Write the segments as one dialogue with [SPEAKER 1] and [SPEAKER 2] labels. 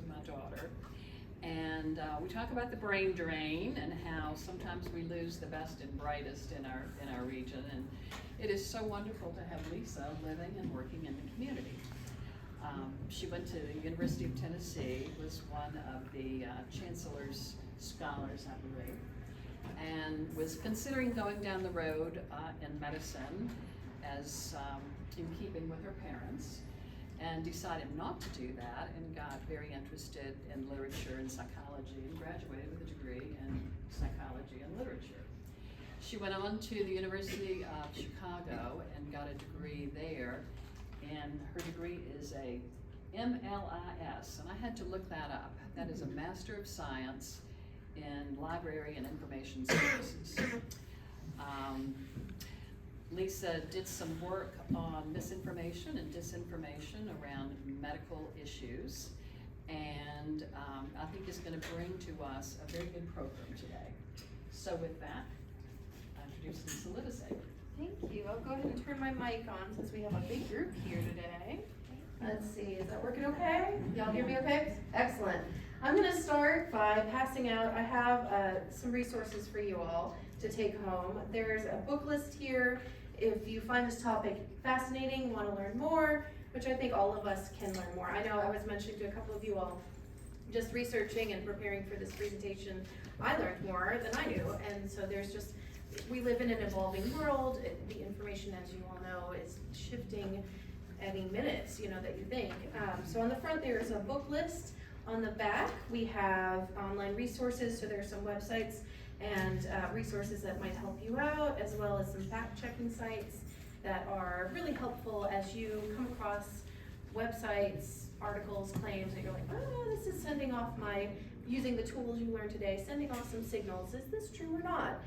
[SPEAKER 1] with my daughter. And we talk about the brain drain and how sometimes we lose the best and brightest in our region. And it is so wonderful to have Lisa living and working in the community. She went to the University of Tennessee, was one of the Chancellor's Scholars, I believe, and was considering going down the road in medicine as in keeping with her parents, and decided not to do that and got very interested in literature and psychology and graduated with a degree in psychology and literature. She went on to the University of Chicago and got a degree there, and her degree is a MLIS, and I had to look that up. That is a Master of Science in Library and Information Services. Lisa did some work on misinformation and disinformation around medical issues, and I think is going to bring to us a very good program today. So with that, I introduce Lisa Livesay.
[SPEAKER 2] Thank you. I'll go ahead and turn my mic on since we have a big group here today. Let's see, is that working okay? Y'all hear me okay? Excellent. I'm going to start by passing out, I have some resources for you all to take home. There's a book list here. If you find this topic fascinating, want to learn more, which I think all of us can learn more. I know I was mentioning to a couple of you all, just researching and preparing for this presentation, I learned more than I knew. And so there's just, we live in an evolving world. The information, as you all know, is shifting any minutes, that you think. So on the front, there's a book list. On the back, we have online resources. So there's some websites and resources that might help you out, as well as some fact-checking sites that are really helpful as you come across websites, articles, claims, and you're like, oh, this is sending off using the tools you learned today, sending off some signals. Is this true or not?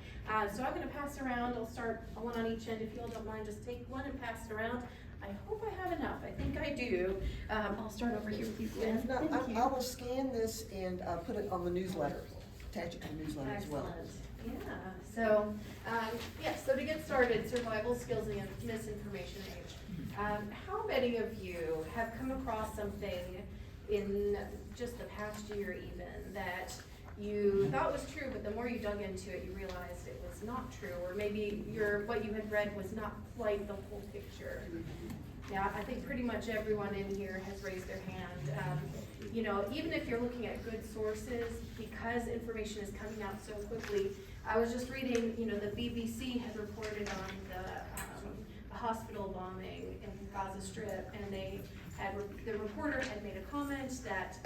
[SPEAKER 2] So I'm going to pass around. I'll start one on each end. If you all don't mind, just take one and pass it around. I hope I have enough. I think I do. I'll start over here with you, Gwen.
[SPEAKER 3] I will scan this and put it on the newsletter, attach it to the newsletter as well.
[SPEAKER 2] Yeah. So, so to get started, survival skills in the misinformation age. How many of you have come across something in just the past year even that you thought was true, but the more you dug into it, you realized it was not true, or maybe what you had read was not quite the whole picture? Yeah, I think pretty much everyone in here has raised their hand. Even if you're looking at good sources, because information is coming out so quickly. I was just reading, the BBC had reported on the hospital bombing in Gaza Strip, and the reporter had made a comment that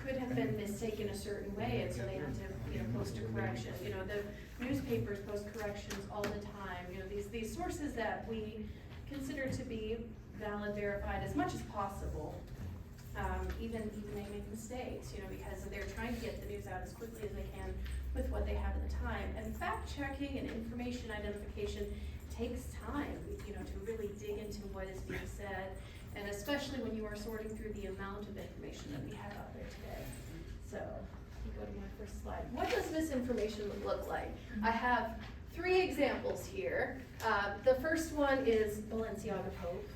[SPEAKER 2] could have been mistaken a certain way, and so they had to post a correction. The newspapers post corrections all the time. These sources that we consider to be valid, verified as much as possible. Even they make mistakes, because they're trying to get the news out as quickly as they can with what they have at the time. And fact checking and information identification takes time, to really dig into what is being said, and especially when you are sorting through the amount of information that we have out there today. So, you go to my first slide. What does misinformation look like? I have 3 examples here. The first one is Balenciaga Pope,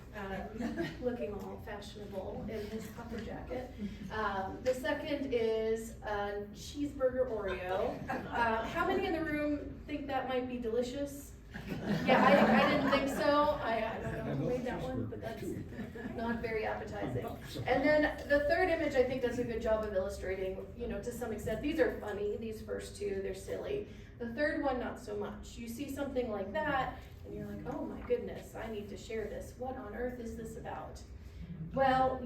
[SPEAKER 2] looking all fashionable in his puffer jacket. The second is cheeseburger Oreo. How many in the room think that might be delicious? Yeah, I didn't think so. I don't know who made that one, but that's not very appetizing. And then the third image I think does a good job of illustrating, to some extent. These are funny, these first 2, they're silly. The third one, not so much. You see something like that, and you're like, oh my goodness, I need to share this. What on earth is this about? Well,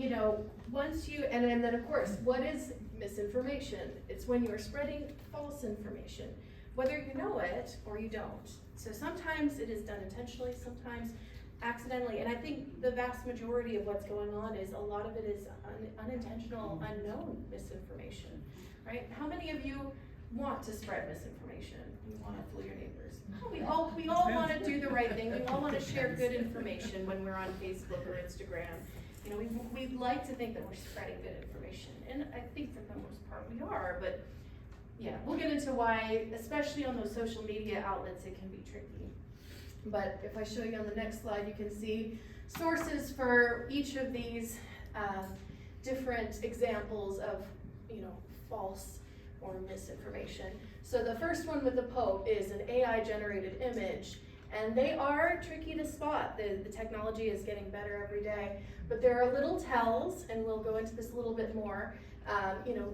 [SPEAKER 2] once you, and then of course, what is misinformation? It's when you're spreading false information, whether you know it or you don't. So sometimes it is done intentionally, sometimes accidentally, and I think the vast majority of what's going on is a lot of it is unintentional, unknown misinformation, right? How many of you want to spread misinformation? You want to fool your neighbors? We all want to do the right thing. We all want to share good information when we're on Facebook or Instagram. We'd like to think that we're spreading good information, and I think for the most part we are, but yeah, we'll get into why, especially on those social media outlets, it can be tricky. But if I show you on the next slide, you can see sources for each of these different examples of, false or misinformation. So the first one with the Pope is an AI generated image, and they are tricky to spot. The technology is getting better every day, but there are little tells, and we'll go into this a little bit more.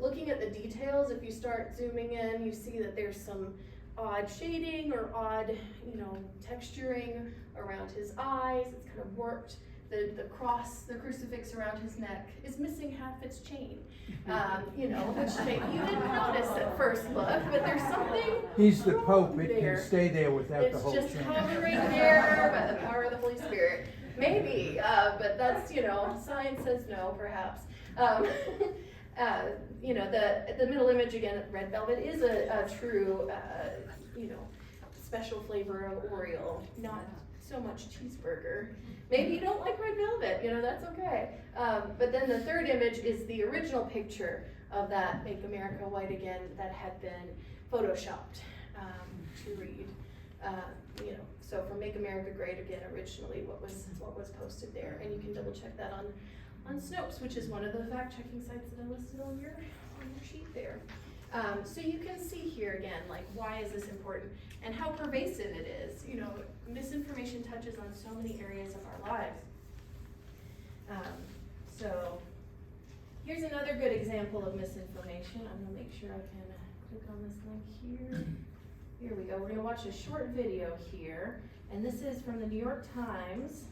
[SPEAKER 2] Looking at the details, if you start zooming in, you see that there's some odd shading or odd, texturing around his eyes. It's kind of warped. The crucifix around his neck is missing half its chain, which maybe you didn't notice at first look, but there's something
[SPEAKER 4] He's the
[SPEAKER 2] wrong
[SPEAKER 4] Pope, it
[SPEAKER 2] there.
[SPEAKER 4] can stay there without the whole chain.
[SPEAKER 2] It's just hovering there by the power of the Holy Spirit. Maybe, but that's, science says no, perhaps. The middle image again, red velvet is a true, special flavor of Oreo, not so much cheeseburger. Maybe you don't like red velvet, that's okay. But then the third image is the original picture of that Make America White Again that had been photoshopped to read. So from Make America Great Again originally, what was posted there, and you can double check that on Snopes, which is one of the fact checking sites that I listed on your sheet there. So you can see here again, like, why is this important and how pervasive it is. Misinformation touches on so many areas of our lives. So here's another good example of misinformation. I'm gonna make sure I can click on this link here. Here we go. We're gonna watch a short video here, and this is from the New York Times.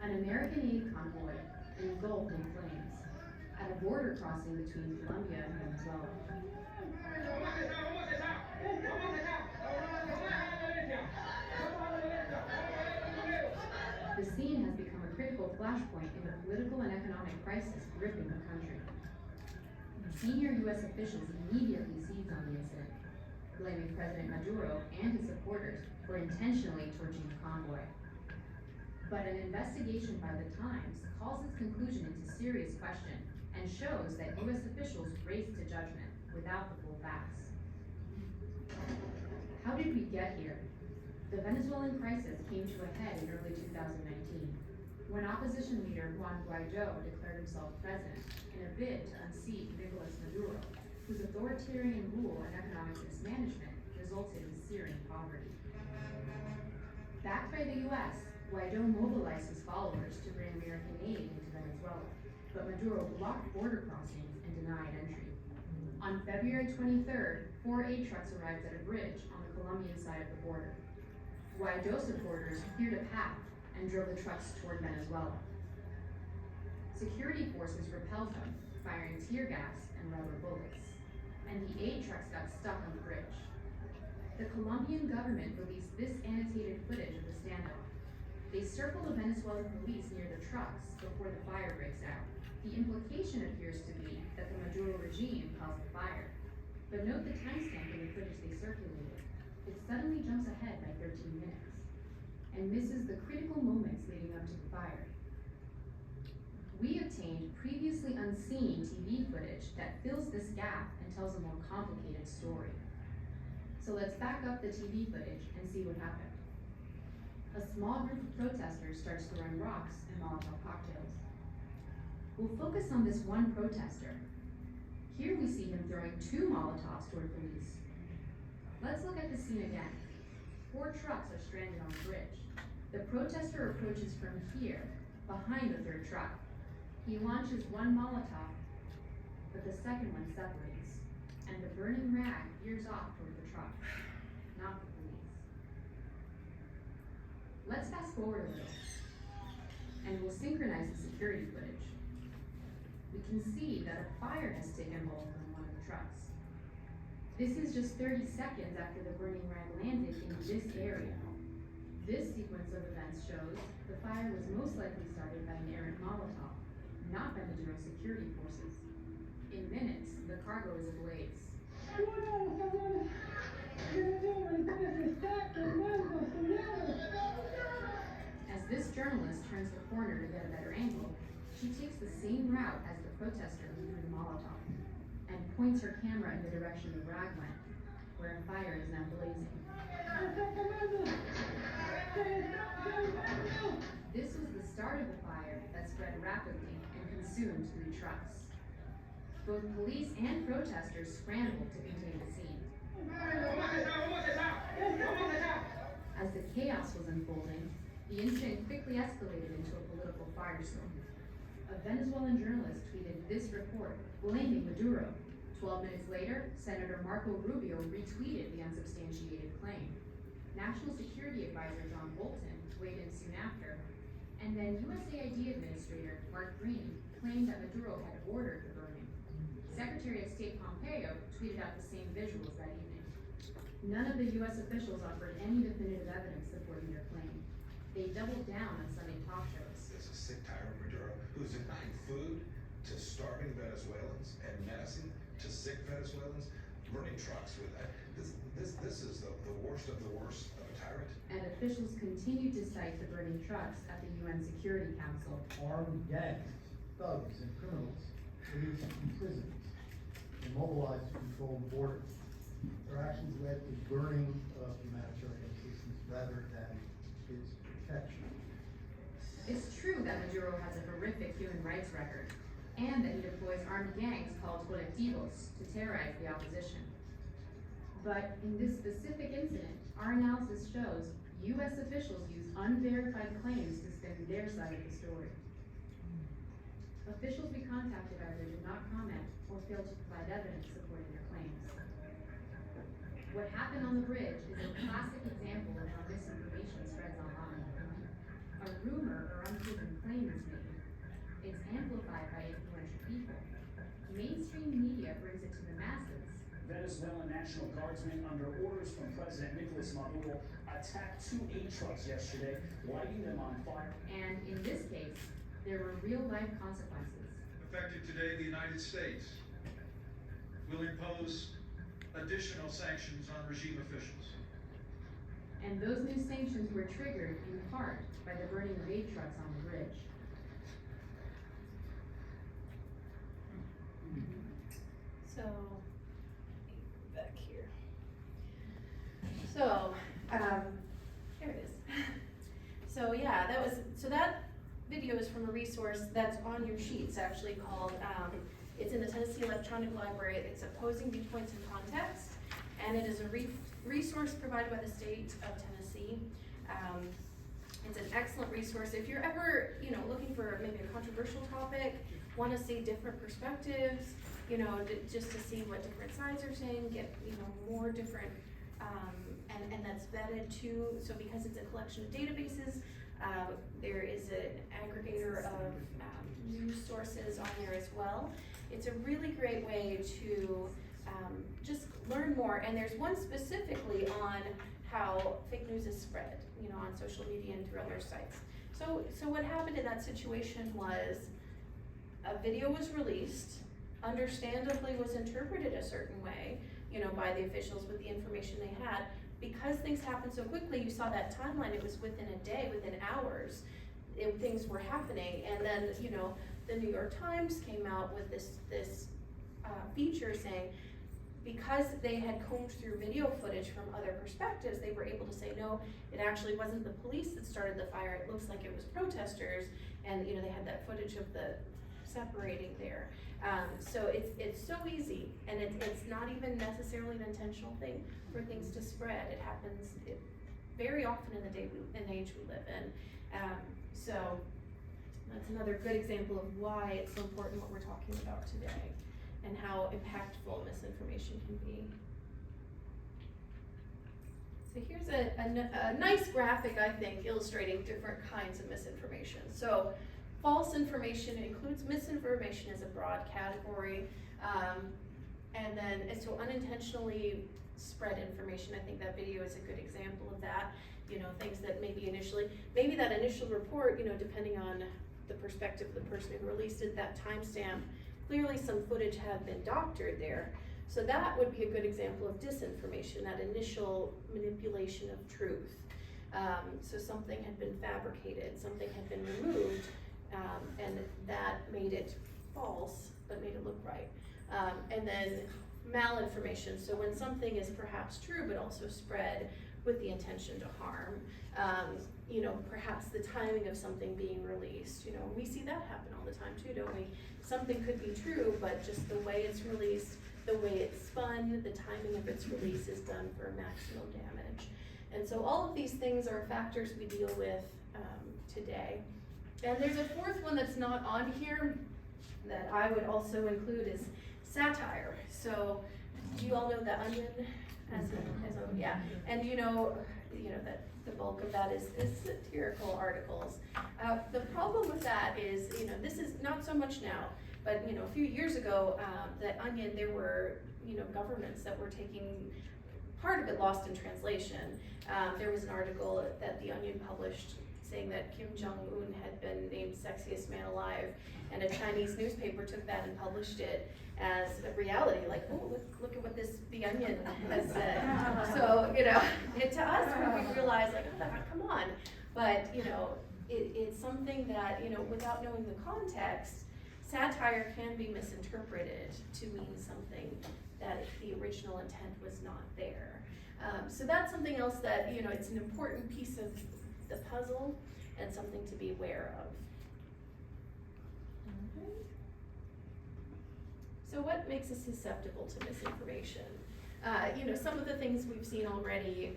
[SPEAKER 5] An American aid convoy engulfed in flames at a border crossing between Colombia and Venezuela. The scene has become a critical flashpoint in the political and economic crisis gripping the country. Senior U.S. officials immediately seized on the incident, blaming President Maduro and his supporters for intentionally torching the convoy. But an investigation by the Times calls its conclusion into serious question and shows that U.S. officials raced to judgment without the full facts. How did we get here? The Venezuelan crisis came to a head in early 2019, when opposition leader Juan Guaido declared himself president in a bid to unseat Nicolas Maduro, whose authoritarian rule and economic mismanagement resulted in searing poverty. Backed by the U.S., Guaido mobilized his followers to bring American aid into Venezuela, but Maduro blocked border crossings and denied entry. On February 23rd, 4 aid trucks arrived at a bridge on the Colombian side of the border. Guaido supporters cleared a path and drove the trucks toward Venezuela. Security forces repelled them, firing tear gas and rubber bullets, and the aid trucks got stuck on the bridge. The Colombian government released this annotated footage of the standoff. They circle the Venezuelan police near the trucks before the fire breaks out. The implication appears to be that the Maduro regime caused the fire. But note the timestamp in the footage they circulated. It suddenly jumps ahead by 13 minutes and misses the critical moments leading up to the fire. We obtained previously unseen TV footage that fills this gap and tells a more complicated story. So let's back up the TV footage and see what happened. A small group of protesters starts throwing rocks and Molotov cocktails. We'll focus on this one protester. Here we see him throwing 2 Molotovs toward police. Let's look at the scene again. 4 trucks are stranded on the bridge. The protester approaches from here, behind the 3rd truck. He launches 1 Molotov, but the second one separates, and the burning rag veers off toward the truck, not the police. Let's fast forward a little, and we'll synchronize the security footage. We can see that a fire has taken hold on one of the trucks. This is just 30 seconds after the burning rag landed in this area. This sequence of events shows the fire was most likely started by an errant Molotov, not by Maduro security forces. In minutes, the cargo is ablaze. As this journalist turns the corner to get a better angle, she takes the same route as the protester who threw the Molotov and points her camera in the direction the rag went. where a fire is now blazing. This was the start of the fire that spread rapidly and consumed 3 trucks. Both police and protesters scrambled to contain the scene. As the chaos was unfolding, the incident quickly escalated into a political firestorm. A Venezuelan journalist tweeted this report, blaming Maduro. 12 minutes later, Senator Marco Rubio retweeted the unsubstantiated claim. National Security Advisor John Bolton weighed in soon after, and then USAID Administrator Mark Green claimed that Maduro had ordered the burning. Secretary of State Pompeo tweeted out the same visuals that evening. None of the U.S. officials offered any definitive evidence supporting their claim. They doubled down on Sunday talk shows.
[SPEAKER 4] There's a sick tyrant Maduro who's denying food to starving Venezuelans and menacing to sick Venezuelans, burning trucks with that. This is the worst of the worst of a tyrant.
[SPEAKER 5] And officials continued to cite the burning trucks at the UN Security Council.
[SPEAKER 6] Armed gangs, thugs, and criminals released from prisons and mobilized to control the border. Their actions led to burning of humanitarian assistance rather than its protection.
[SPEAKER 5] It's true that Maduro has a horrific human rights record, and that he deploys armed gangs called colectivos to terrorize the opposition. But in this specific incident, our analysis shows U.S. officials used unverified claims to spin their side of the story. Officials we contacted either did not comment or failed to provide evidence supporting their claims. What happened on the bridge is a classic example of how misinformation spreads online. A rumor or unproven claim is made. It's amplified by influential people. Mainstream media brings it to the masses.
[SPEAKER 7] Venezuelan National Guardsmen, under orders from President Nicolas Maduro, attacked 2 aid trucks yesterday, lighting them on fire.
[SPEAKER 5] And in this case, there were real-life consequences.
[SPEAKER 8] Effective today, the United States will impose additional sanctions on regime officials.
[SPEAKER 5] And those new sanctions were triggered in part by the burning of aid trucks on the bridge.
[SPEAKER 2] So, back here. So, there it is. So yeah, that video is from a resource that's on your sheets actually called, it's in the Tennessee Electronic Library. It's Opposing Viewpoints in Context, and it is a resource provided by the state of Tennessee. It's an excellent resource. If you're ever, looking for maybe a controversial topic, want to see different perspectives, just to see what different sides are saying, get, more different, and that's vetted too. So because it's a collection of databases, there is an aggregator of news sources on there as well. It's a really great way to just learn more, and there's one specifically on how fake news is spread, on social media and through other sites. So what happened in that situation was a video was released, understandably was interpreted a certain way, by the officials with the information they had. Because things happened so quickly, you saw that timeline, it was within a day, within hours, things were happening. And then, the New York Times came out with this feature saying, because they had combed through video footage from other perspectives, they were able to say, no, it actually wasn't the police that started the fire, it looks like it was protesters, and they had that footage of the separating there. So it's so easy, and it's not even necessarily an intentional thing for things to spread. It happens very often in the age we live in. So that's another good example of why it's so important what we're talking about today, and how impactful misinformation can be. So here's a nice graphic, I think, illustrating different kinds of misinformation. So false information includes misinformation as a broad category, and then so unintentionally spread information. I think that video is a good example of that. Things that maybe that initial report, depending on the perspective of the person who released it, that timestamp, clearly some footage had been doctored there. So that would be a good example of disinformation, that initial manipulation of truth. So something had been fabricated, something had been removed, and that made it false, but made it look right. And then malinformation. So when something is perhaps true but also spread with the intention to harm, you know, perhaps the timing of something being released, you know, we see that happen all the time too, don't we? Something could be true, but just the way it's released, the way it's spun, the timing of its release is done for maximum damage. And so all of these things are factors we deal with today. And there's a fourth one that's not on here that I would also include is satire. So do you all know The Onion as a yeah, and you know that the bulk of that is satirical articles. The problem with that is, you know, this is not so much now, but you know, a few years ago, The Onion, there were, you know, governments that were taking part of it lost in translation. There was an article that The Onion published saying that Kim Jong-un had been named sexiest man alive, and a Chinese newspaper took that and published it as a reality, like, oh, look at what The Onion has said. So, you know, to us, we realize, like, oh, come on. But, you know, it's something that, you know, without knowing the context, satire can be misinterpreted to mean something that the original intent was not there. So that's something else that, you know, it's an important piece of the puzzle and something to be aware of. Okay. So what makes us susceptible to misinformation? You know, some of the things we've seen already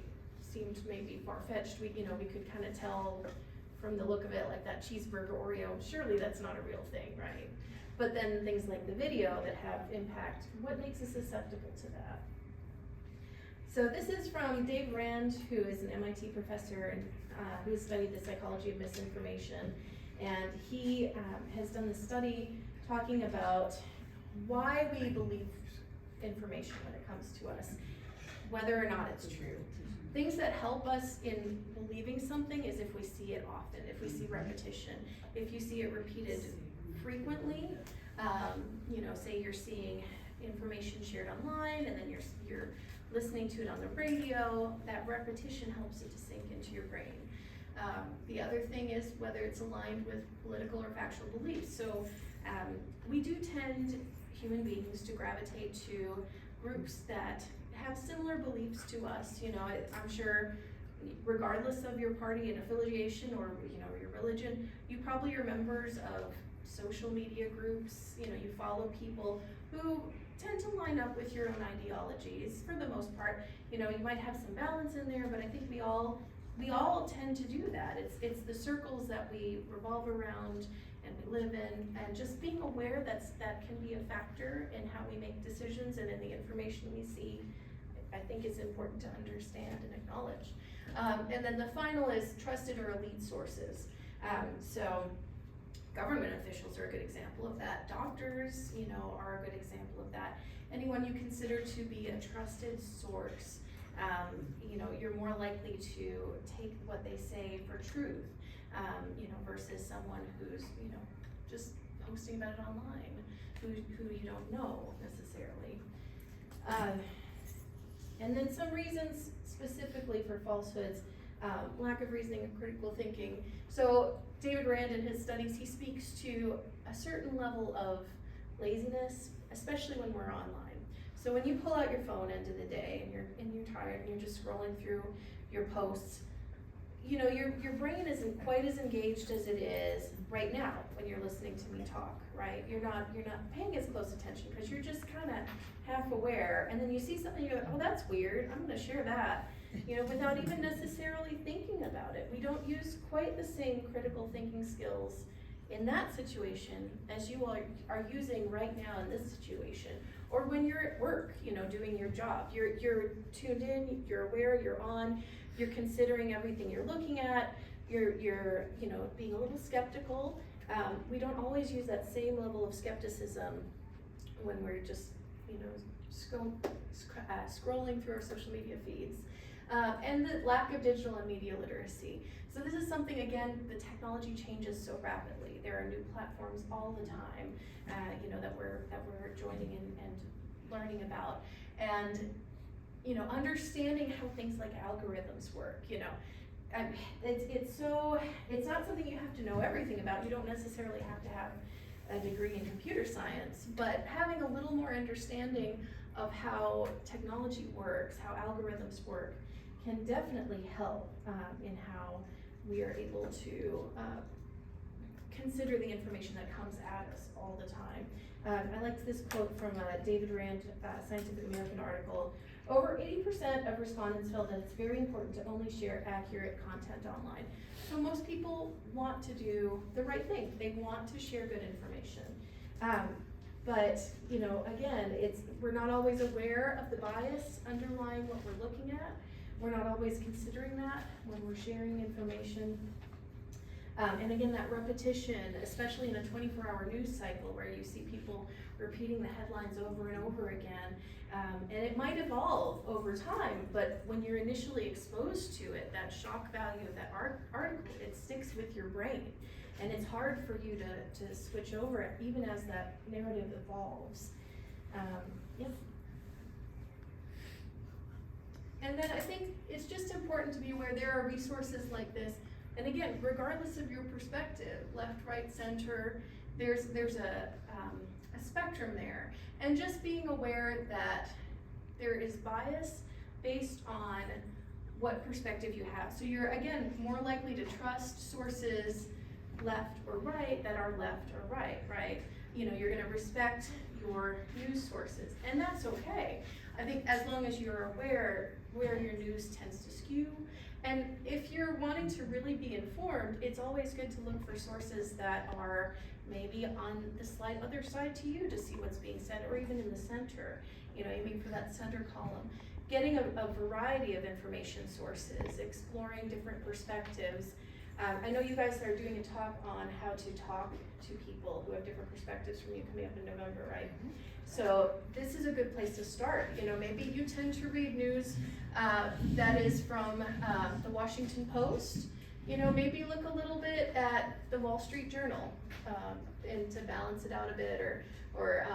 [SPEAKER 2] seemed maybe far-fetched. We could kind of tell from the look of it, like that cheeseburger Oreo, surely that's not a real thing, right? But then things like the video that have impact, what makes us susceptible to that? So this is from Dave Rand, who is an MIT professor and who has studied the psychology of misinformation. And he has done this study talking about why we believe information when it comes to us, whether or not it's true. Things that help us in believing something is if we see it often, if we see repetition, if you see it repeated frequently. You know, say you're seeing information shared online and then you're listening to it on the radio, that repetition helps it to sink into your brain. The other thing is whether it's aligned with political or factual beliefs. So we do tend, human beings, to gravitate to groups that have similar beliefs to us. You know, I'm sure regardless of your party and affiliation or, you know, your religion, you probably are members of social media groups. You know, you follow people who tend to line up with your own ideologies for the most part. You know, you might have some balance in there, but I think we all tend to do that. It's the circles that we revolve around and we live in, and just being aware that can be a factor in how we make decisions and in the information we see, I think is important to understand and acknowledge. And then the final is trusted or elite sources. So government officials are a good example of that. Doctors, you know, are a good example of that. Anyone you consider to be a trusted source, you know, you're more likely to take what they say for truth, you know, versus someone who's, you know, just posting about it online, who you don't know necessarily. And then some reasons specifically for falsehoods, lack of reasoning and critical thinking. So David Rand in his studies, he speaks to a certain level of laziness, especially when we're online. So when you pull out your phone end of the day and you're tired and you're just scrolling through your posts, you know, your brain isn't quite as engaged as it is right now when you're listening to me talk, right? You're not paying as close attention because you're just kind of half aware, and then you see something, you go, oh, that's weird, I'm gonna share that, you know, without even necessarily thinking about it. We don't use quite the same critical thinking skills in that situation as you are using right now in this situation, or when you're at work, you know, doing your job. You're tuned in, you're aware, you're on, you're considering everything you're looking at, you're you know, being a little skeptical. We don't always use that same level of skepticism when we're just, you know, scrolling through our social media feeds. And the lack of digital and media literacy. So this is something, again, the technology changes so rapidly. There are new platforms all the time, you know, that we're joining in and learning about. And, you know, understanding how things like algorithms work, you know. It's not something you have to know everything about. You don't necessarily have to have a degree in computer science, but having a little more understanding of how technology works, how algorithms work, can definitely help in how we are able to consider the information that comes at us all the time. I liked this quote from a David Rand Scientific American article. Over 80% of respondents felt that it's very important to only share accurate content online. So most people want to do the right thing. They want to share good information. But, you know, again, we're not always aware of the bias underlying what we're looking at. We're not always considering that when we're sharing information. And again, that repetition, especially in a 24-hour news cycle where you see people repeating the headlines over and over again, and it might evolve over time, but when you're initially exposed to it, that shock value of that article, it sticks with your brain. And it's hard for you to switch over it, even as that narrative evolves. Yep. And then I think it's just important to be aware there are resources like this. And again, regardless of your perspective, left, right, center, there's a spectrum there. And just being aware that there is bias based on what perspective you have. So you're, again, more likely to trust sources left or right that are left or right, right? You know, you're gonna respect your news sources, and that's okay. I think as long as you're aware where your news tends to skew, and if you're wanting to really be informed, it's always good to look for sources that are maybe on the slight other side to you to see what's being said, or even in the center, you know, aiming for that center column. Getting a variety of information sources, exploring different perspectives. I know you guys are doing a talk on how to talk to people who have different perspectives from you coming up in November, right? So this is a good place to start. You know, maybe you tend to read news that is from the Washington Post. You know, maybe look a little bit at the Wall Street Journal and to balance it out a bit, or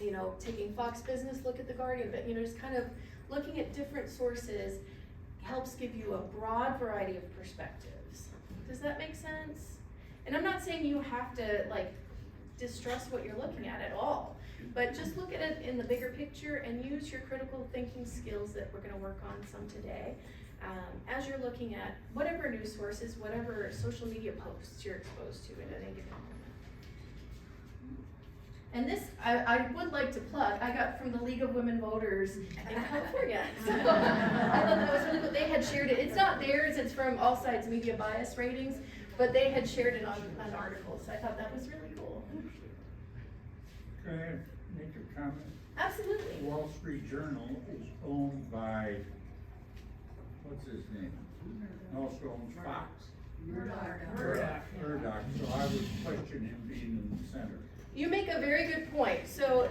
[SPEAKER 2] you know, taking Fox Business, look at the Guardian, but you know, just kind of looking at different sources helps give you a broad variety of perspectives. Does that make sense? And I'm not saying you have to like distrust what you're looking at all, but just look at it in the bigger picture and use your critical thinking skills that we're gonna work on some today. As you're looking at whatever news sources, whatever social media posts you're exposed to in any given moment. And this, I would like to plug, I got from the League of Women Voters in California. So I thought that was really cool. They had shared it. It's not theirs, it's from All Sides Media Bias Ratings, but they had shared it on an article. So I thought that was really cool.
[SPEAKER 9] Can I make a comment?
[SPEAKER 2] Absolutely.
[SPEAKER 9] The Wall Street Journal is owned by, what's his name? Also owns Fox. Murdoch, so I would question him being in the center.
[SPEAKER 2] You make a very good point. So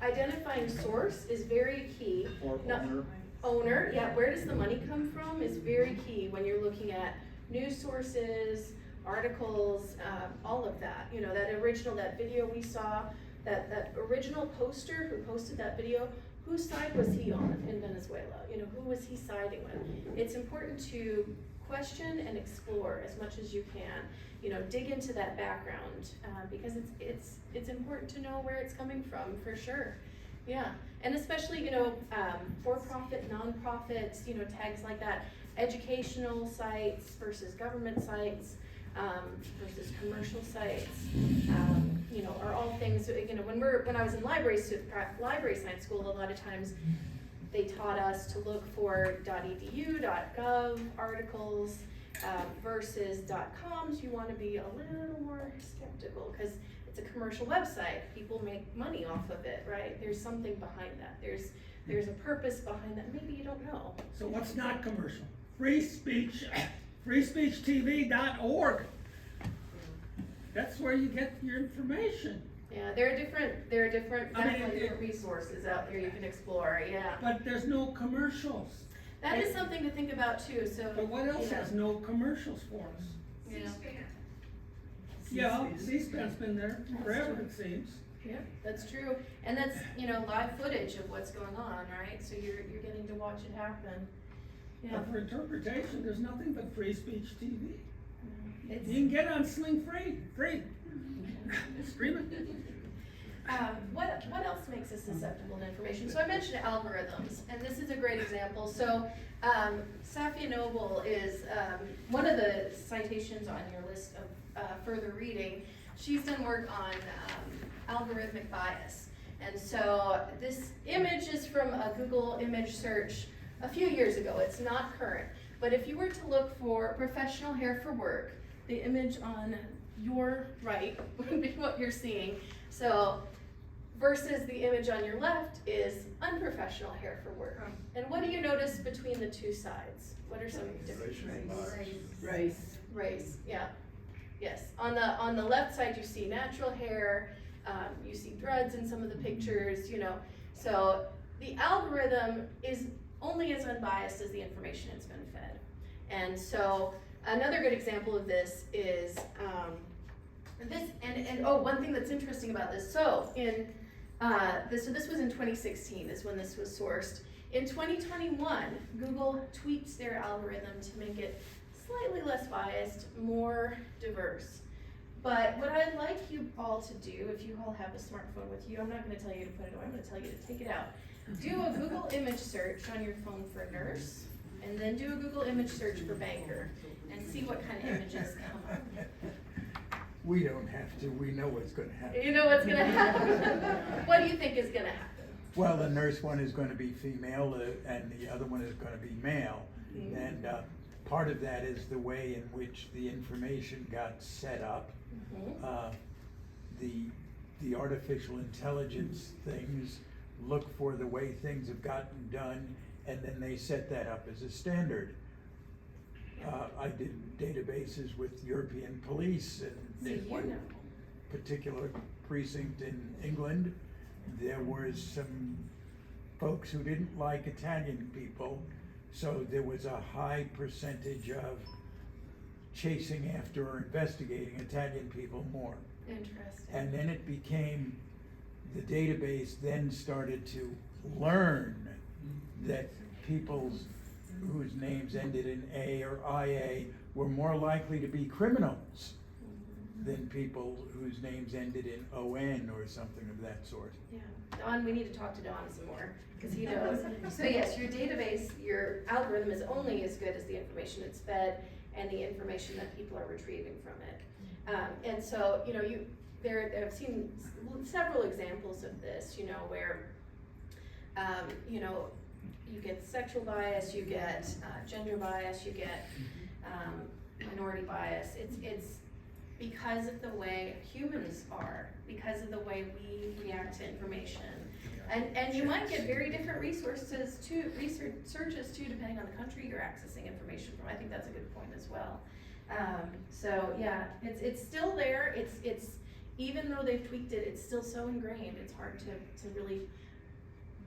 [SPEAKER 2] identifying source is very key.
[SPEAKER 9] Or owner.
[SPEAKER 2] Owner, yeah, where does the money come from is very key when you're looking at news sources, articles, all of that. You know, that video we saw, that original poster who posted that video, whose side was he on in Venezuela? You know, who was he siding with? It's important to question and explore as much as you can. You know, dig into that background because it's important to know where it's coming from for sure. Yeah, and especially, you know, for-profit, non-profits, you know, tags like that, educational sites versus government sites versus commercial sites, you know, are all things, you know, when I was in library science school, a lot of times they taught us to look for .edu, .gov articles versus .coms. You want to be a little more skeptical because it's a commercial website. People make money off of it, right? There's something behind that. There's a purpose behind that. Maybe you don't know.
[SPEAKER 10] So what's not commercial? Free speech, freespeechtv.org. That's where you get your information.
[SPEAKER 2] Yeah, there are different resources out there you can explore. Yeah.
[SPEAKER 10] But there's no commercials.
[SPEAKER 2] That is something to think about too. So.
[SPEAKER 10] But what else has no commercials for us?
[SPEAKER 2] Yeah.
[SPEAKER 10] Yeah, C-SPAN's been there forever, it seems.
[SPEAKER 2] Yeah, that's true. And that's, you know, live footage of what's going on, right? So you're getting to watch it happen. Yeah.
[SPEAKER 10] But for interpretation, there's nothing but Free Speech TV.
[SPEAKER 2] It's,
[SPEAKER 10] You can get on Sling free. Stream it.
[SPEAKER 2] What else makes us susceptible to information? So I mentioned algorithms, and this is a great example. So Safia Noble is one of the citations on your list of further reading. She's done work on algorithmic bias. And so this image is from a Google image search a few years ago. It's not current. But if you were to look for professional hair for work, the image on your right would be what you're seeing. So versus the image on your left is unprofessional hair for work. And what do you notice between the two sides? What are some differences? Race, yeah. Yes, on the left side you see natural hair, you see dreads in some of the pictures, you know. So the algorithm is only as unbiased as the information it's been fed. And so another good example of this is this, one thing that's interesting about this, so this was in 2016 is when this was sourced. In 2021, Google tweaked their algorithm to make it slightly less biased, more diverse. But what I'd like you all to do, if you all have a smartphone with you, I'm not going to tell you to put it away, I'm going to tell you to take it out. Do a Google image search on your phone for nurse, and then do a Google image search for banker, and see what kind of images come up.
[SPEAKER 11] We don't have to, we know what's gonna happen.
[SPEAKER 2] You know what's going to happen? What do you think is going to happen?
[SPEAKER 11] Well, the nurse one is gonna be female, and the other one is gonna be male.
[SPEAKER 2] Mm-hmm.
[SPEAKER 11] And part of that is the way in which the information got set up.
[SPEAKER 2] Mm-hmm.
[SPEAKER 11] The artificial intelligence things look for the way things have gotten done, and then they set that up as a standard. I did databases with European police, and in one particular precinct in England, there was some folks who didn't like Italian people, so there was a high percentage of chasing after or investigating Italian people more.
[SPEAKER 2] Interesting.
[SPEAKER 11] And then it became, the database then started to learn that people's whose names ended in A or IA were more likely to be criminals than people whose names ended in ON or something of that sort.
[SPEAKER 2] Yeah, Don, we need to talk to Don some more, because he knows. So yes, your database, your algorithm is only as good as the information it's fed and the information that people are retrieving from it. And so, you know, I've seen several examples of this, you know, where, you know, you get sexual bias, you get gender bias, you get minority bias. It's because of the way humans are, because of the way we react to information. And you might get very different resources too, searches too, depending on the country you're accessing information from. I think that's a good point as well. So yeah, it's still there. It's even though they've tweaked it, it's still so ingrained. It's hard to really.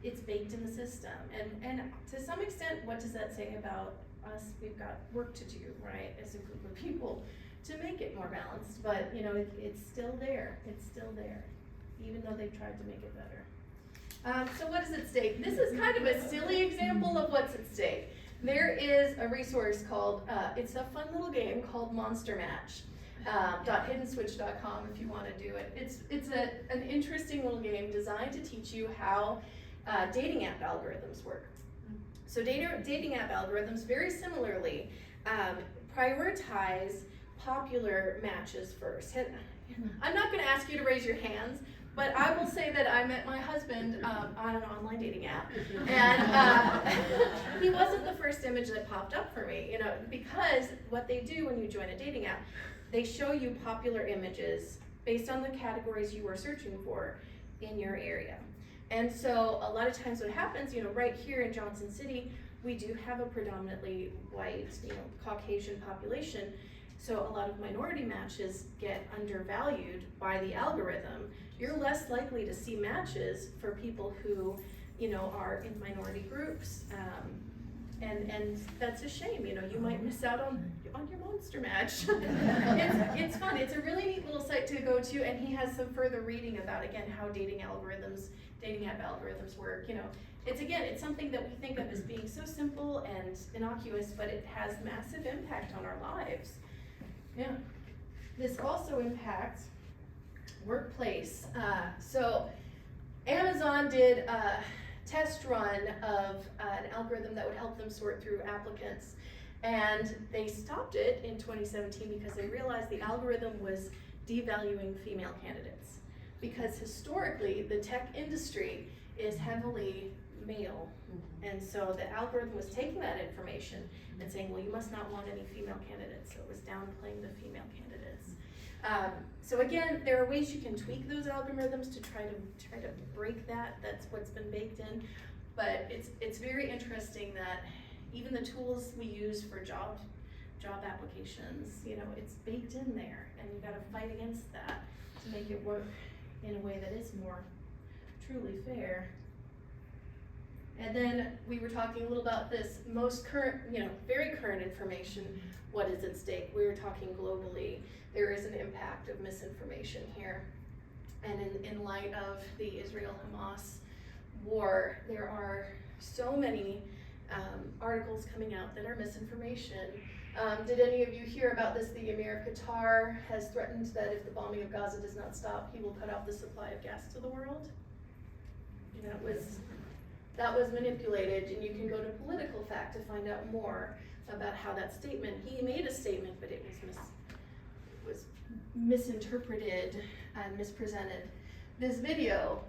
[SPEAKER 2] It's baked in the system, and to some extent, what does that say about us? We've got work to do, right, as a group of people, to make it more balanced. But you know, it's still there. It's still there, even though they've tried to make it better. So what is at stake? This is kind of a silly example of what's at stake. There is a resource called, it's a fun little game called Monster Match. .hiddenswitch.com if you want to do it. It's an interesting little game designed to teach you how dating app algorithms work. So dating app algorithms very similarly prioritize popular matches first. I'm not going to ask you to raise your hands, but I will say that I met my husband on an online dating app, and he wasn't the first image that popped up for me, you know, because what they do when you join a dating app, they show you popular images based on the categories you are searching for in your area. And so a lot of times what happens, you know, right here in Johnson City, we do have a predominantly white, you know, Caucasian population. So a lot of minority matches get undervalued by the algorithm. You're less likely to see matches for people who, you know, are in minority groups. And that's a shame, you know, you might miss out on your monster match. It's fun, it's a really neat little site to go to, and he has some further reading about, again, how dating app algorithms work, you know. It's something that we think of as being so simple and innocuous, but it has massive impact on our lives. Yeah. This also impacts workplace. So Amazon did a test run of an algorithm that would help them sort through applicants. And they stopped it in 2017 because they realized the algorithm was devaluing female candidates. Because historically, the tech industry is heavily male. And so the algorithm was taking that information and saying, well, you must not want any female candidates. So it was downplaying the female candidates. So again, there are ways you can tweak those algorithms to try to break that. That's what's been baked in. But it's very interesting that even the tools we use for job applications, you know, it's baked in there, and you got to fight against that to make it work in a way that is more truly fair. And then we were talking a little about this most current, you know, very current information. What is at stake? We were talking globally. There is an impact of misinformation here. And in light of the Israel-Hamas war, there are so many articles coming out that are misinformation. Did any of you hear about this? The Emir of Qatar has threatened that if the bombing of Gaza does not stop, he will cut off the supply of gas to the world. You know, that was manipulated, and you can go to Political Fact to find out more about how that statement, he made a statement, but it was misinterpreted and mispresented. This video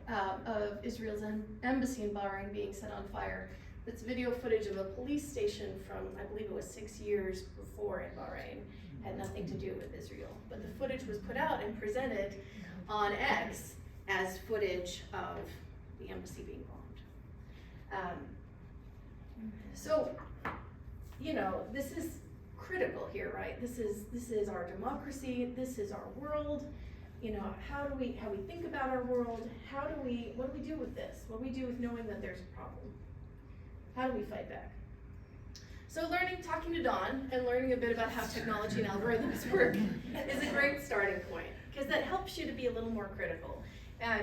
[SPEAKER 2] of Israel's embassy in Bahrain being set on fire, it's video footage of a police station from, I believe it was 6 years before in Bahrain, had nothing to do with Israel. But the footage was put out and presented on X as footage of the embassy being bombed. So, you know, this is critical here, right? This is our democracy, this is our world. You know, how we think about our world, what do we do with this? What do we do with knowing that there's a problem? How do we fight back? So talking to Dawn and learning a bit about how technology and algorithms work is a great starting point, because that helps you to be a little more critical.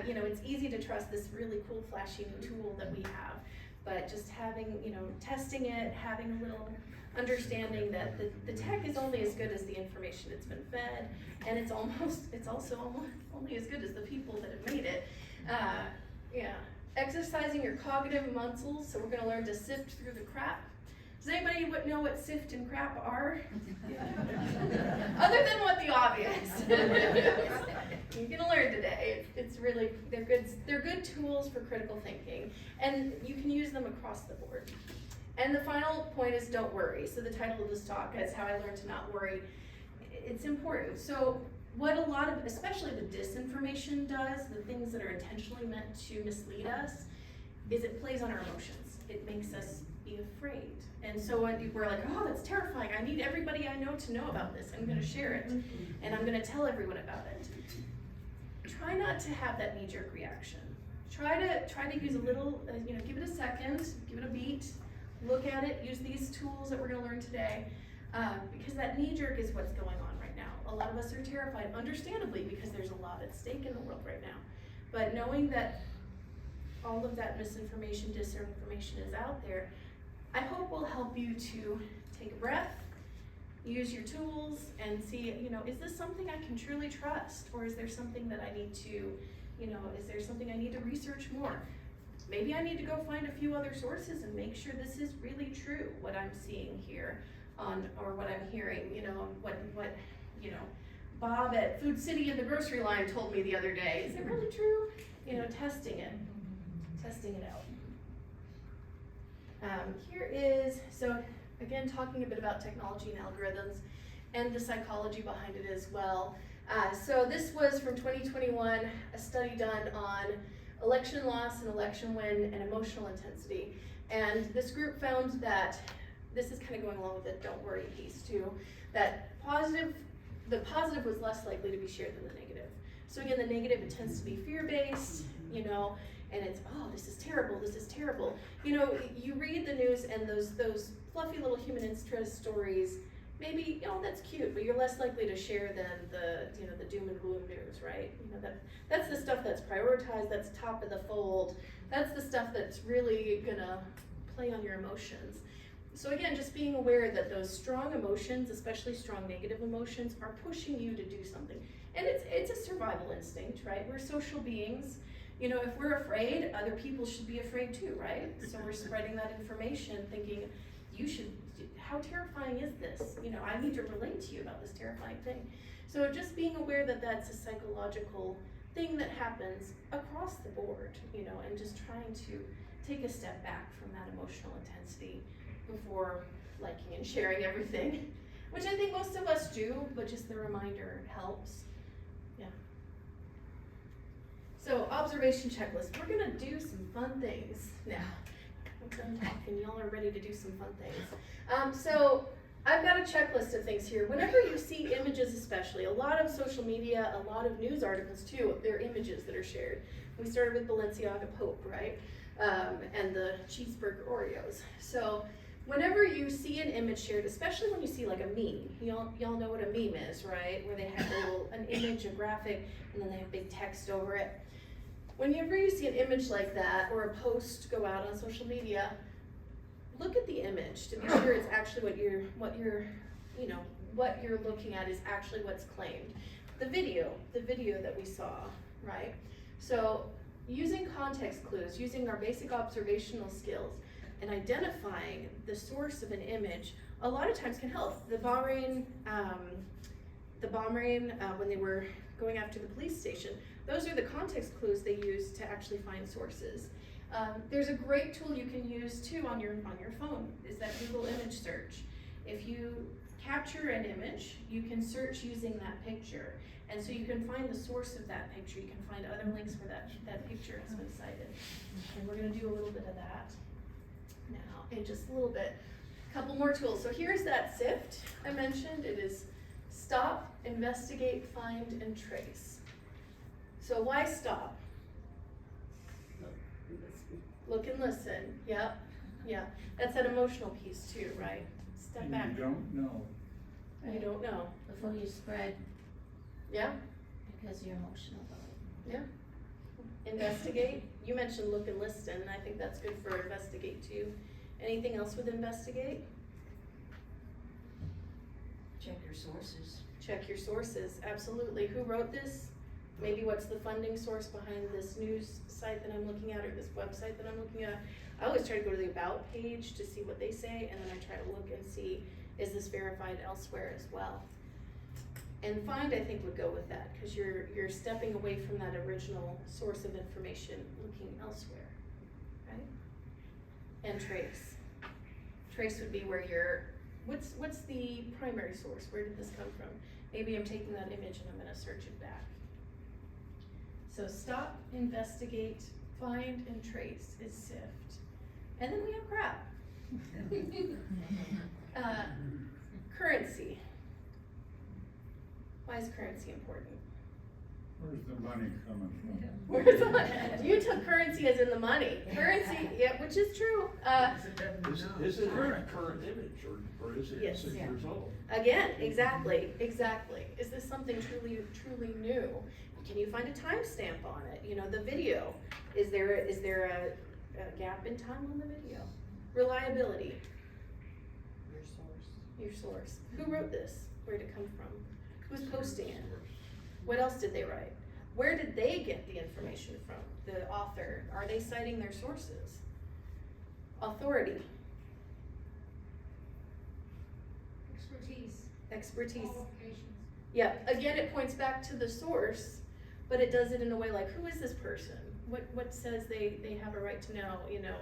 [SPEAKER 2] You know, it's easy to trust this really cool, flashy new tool that we have, but just having, you know, testing it, having a little understanding that the tech is only as good as the information it's been fed, and it's also almost only as good as the people that have made it. Yeah. Exercising your cognitive muscles, so we're going to learn to sift through the crap. Does anybody know what sift and crap are? Other than what the obvious. You're going to learn today. It's really, they're good tools for critical thinking, and you can use them across the board. And the final point is don't worry. So the title of this talk is How I Learned to Not Worry. It's important. So what a lot of, especially the disinformation does, the things that are intentionally meant to mislead us, is it plays on our emotions. It makes us be afraid. And so when we're like, oh, that's terrifying. I need everybody I know to know about this. I'm going to share it. And I'm going to tell everyone about it. Try not to have that knee-jerk reaction. Try to use a little, give it a second, give it a beat, look at it, use these tools that we're going to learn today, because that knee-jerk is what's going on right now. A lot of us are terrified, understandably, because there's a lot at stake in the world right now. But knowing that all of that misinformation, disinformation is out there, I hope will help you to take a breath, use your tools, and see, is this something I can truly trust? Or is there something that I need to, is there something I need to research more? Maybe I need to go find a few other sources and make sure this is really true, what I'm seeing here or what I'm hearing, what Bob at Food City in the grocery line told me the other day. Is it really true? Testing it out. Here is, so again, talking a bit about technology and algorithms and the psychology behind it as well. So this was from 2021, a study done on election loss and election win and emotional intensity. And this group found that, this is kind of going along with the don't worry piece too, that the positive was less likely to be shared than the negative. So again, the negative, it tends to be fear-based, and it's, oh, this is terrible, this is terrible. You read the news and those fluffy little human interest stories, maybe, that's cute, but you're less likely to share than the doom and gloom news, right? That's the stuff that's prioritized, that's top of the fold, that's the stuff that's really gonna play on your emotions. So again, just being aware that those strong emotions, especially strong negative emotions, are pushing you to do something. And it's a survival instinct, right? We're social beings. You know, if we're afraid, other people should be afraid too, right? So we're spreading that information thinking, how terrifying is this? You know, I need to relate to you about this terrifying thing. So just being aware that that's a psychological thing that happens across the board, you know, and just trying to take a step back from that emotional intensity before liking and sharing everything, which I think most of us do, but just the reminder helps. Yeah. So observation checklist. We're gonna do some fun things now. I'm done talking, y'all are ready to do some fun things. So I've got a checklist of things here. Whenever you see images, especially, a lot of social media, a lot of news articles too, they're images that are shared. We started with Balenciaga Pope, right? And the cheeseburger Oreos. So whenever you see an image shared, especially when you see like a meme, y'all know what a meme is, right? Where they have an image, a graphic, and then they have big text over it. Whenever you see an image like that or a post go out on social media, look at the image to be sure it's actually what you're looking at is actually what's claimed. The video that we saw, right? So using context clues, using our basic observational skills, and identifying the source of an image, a lot of times can help. The Bahrain, when they were going after the police station, those are the context clues they use to actually find sources. There's a great tool you can use too on your phone, is that Google image search. If you capture an image, you can search using that picture. And so you can find the source of that picture. You can find other links where that picture has been cited. And we're gonna do a little bit of that now in just a little bit. A couple more tools. So here's that SIFT I mentioned. It is stop, investigate, find, and trace. So why stop? Look and listen. Yep. Yeah. That's that emotional piece too, right? Step back.
[SPEAKER 9] You don't know.
[SPEAKER 2] You don't know.
[SPEAKER 12] Before you spread,
[SPEAKER 2] Yeah.
[SPEAKER 12] because you're emotional about it.
[SPEAKER 2] Yeah. Investigate. You mentioned look and listen. I think that's good for investigate too. Anything else with investigate?
[SPEAKER 12] Check your sources.
[SPEAKER 2] Check your sources. Absolutely. Who wrote this? Maybe what's the funding source behind this news site that I'm looking at or this website that I'm looking at? I always try to go to the about page to see what they say, and then I try to look and see, is this verified elsewhere as well? And find, I think, would go with that, because you're stepping away from that original source of information, looking elsewhere, right? And trace. Trace would be where what's the primary source? Where did this come from? Maybe I'm taking that image and I'm gonna search it back. So stop, investigate, find, and trace is SIFT. And then we have crap. Currency. Why is currency important?
[SPEAKER 9] Where's the money coming from?
[SPEAKER 2] Where's the money? You took currency as in the money. Currency, yeah, which is true.
[SPEAKER 11] Is it a current image or is it
[SPEAKER 2] Yes.
[SPEAKER 11] 6 years old?
[SPEAKER 2] Again, exactly. Is this something truly new? Can you find a timestamp on it? You know, the video. Is there a gap in time on the video? Reliability. Your source. Who wrote this? Where did it come from? Who's posting it? What else did they write? Where did they get the information from? The author. Are they citing their sources? Authority. Expertise. Yep. Again, it points back to the source, but it does it in a way like, who is this person? What says they have a right to know, you know?